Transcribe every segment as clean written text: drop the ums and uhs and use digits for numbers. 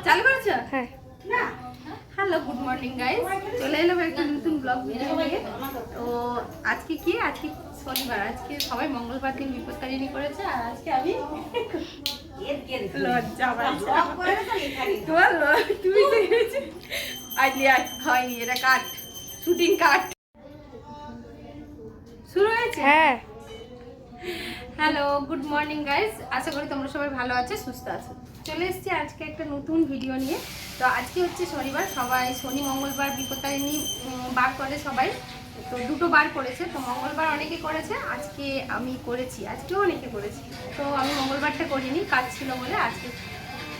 চালু করেছো? হ্যাঁ। হ্যালো, গুড মর্নিং গাইস, চলে এলাম একটা নতুন ব্লগ ভিডিও নিয়ে। তো আজকে কি, আজকে শনিবার, আজকে সবাই মঙ্গলবার দিন বিপত্তারিণী করেছে, আর আজকে আমি লজ্জা তুমি হয়নি, এটা কাট, শুটিং কাট শুরু হয়েছে। হ্যাঁ। হ্যালো, গুড মর্নিং গাইস, আশা করি তোমরা সবাই ভালো আছো, সুস্থ আছো। চলে এসেছি আজকে একটা নতুন ভিডিও নিয়ে। তো আজকে হচ্ছে শনিবার, সবাই শনি মঙ্গলবার বিপত্তারিণী বার করে সবাই, তো দুটো বার করেছে। তো মঙ্গলবার অনেকে করেছে, আজকে আমি করেছি, আজকেও অনেকে করেছি। তো আমি মঙ্গলবারটা করিনি, কাজ ছিল বলে আজকে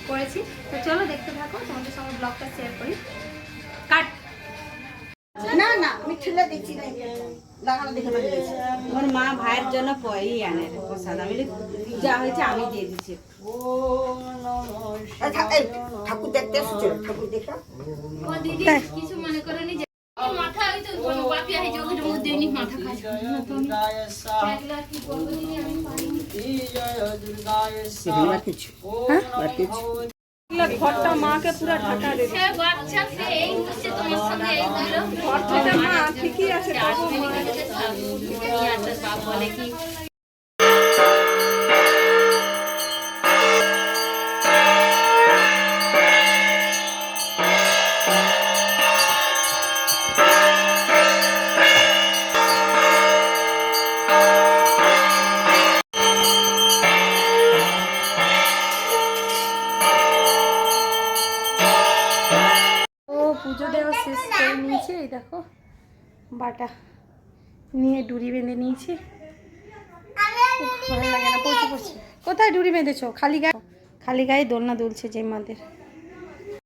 করেছি। তো চলো দেখতে থাকো, তোমাদের সঙ্গে ব্লগটা শেয়ার করি। কাট। না না আমি ঠেলে দিচ্ছি না, লাগানো দেখে দিয়েছি। আমার মা ভাইয়ের জন্য আনে প্রসাদ, আমি যা হয়েছে আমি দিয়ে দিচ্ছি। ঠাকুর দেখতে এসেছে, ঠাকুর দেখা ও দিদি কিছু মনে করনি যে মাথা হইতো বাপি আই যোগের মধ্যে নি মাথা খায় তো একলা কি বলবো দিদি, আমি পারিনি। কিছু হ্যাঁ কিছু ঘরটা মাকে পুরো ঢাকা দেবে। সে বাচ্চা সে এই হচ্ছে তোমার সঙ্গে এই দিল ঘরটা মা ঠিকই আছে, বাপ বলে কি পুজো দেওয়া শেষ করে নিয়েছে। এই দেখো বাটা নিয়ে ডুরি বেঁধে নিয়েছি। ভালো লাগে না, পড়ছে। কোথায় ডুরি বেঁধেছো? খালি গায়ে দোলনা দুলছে যে মাদের।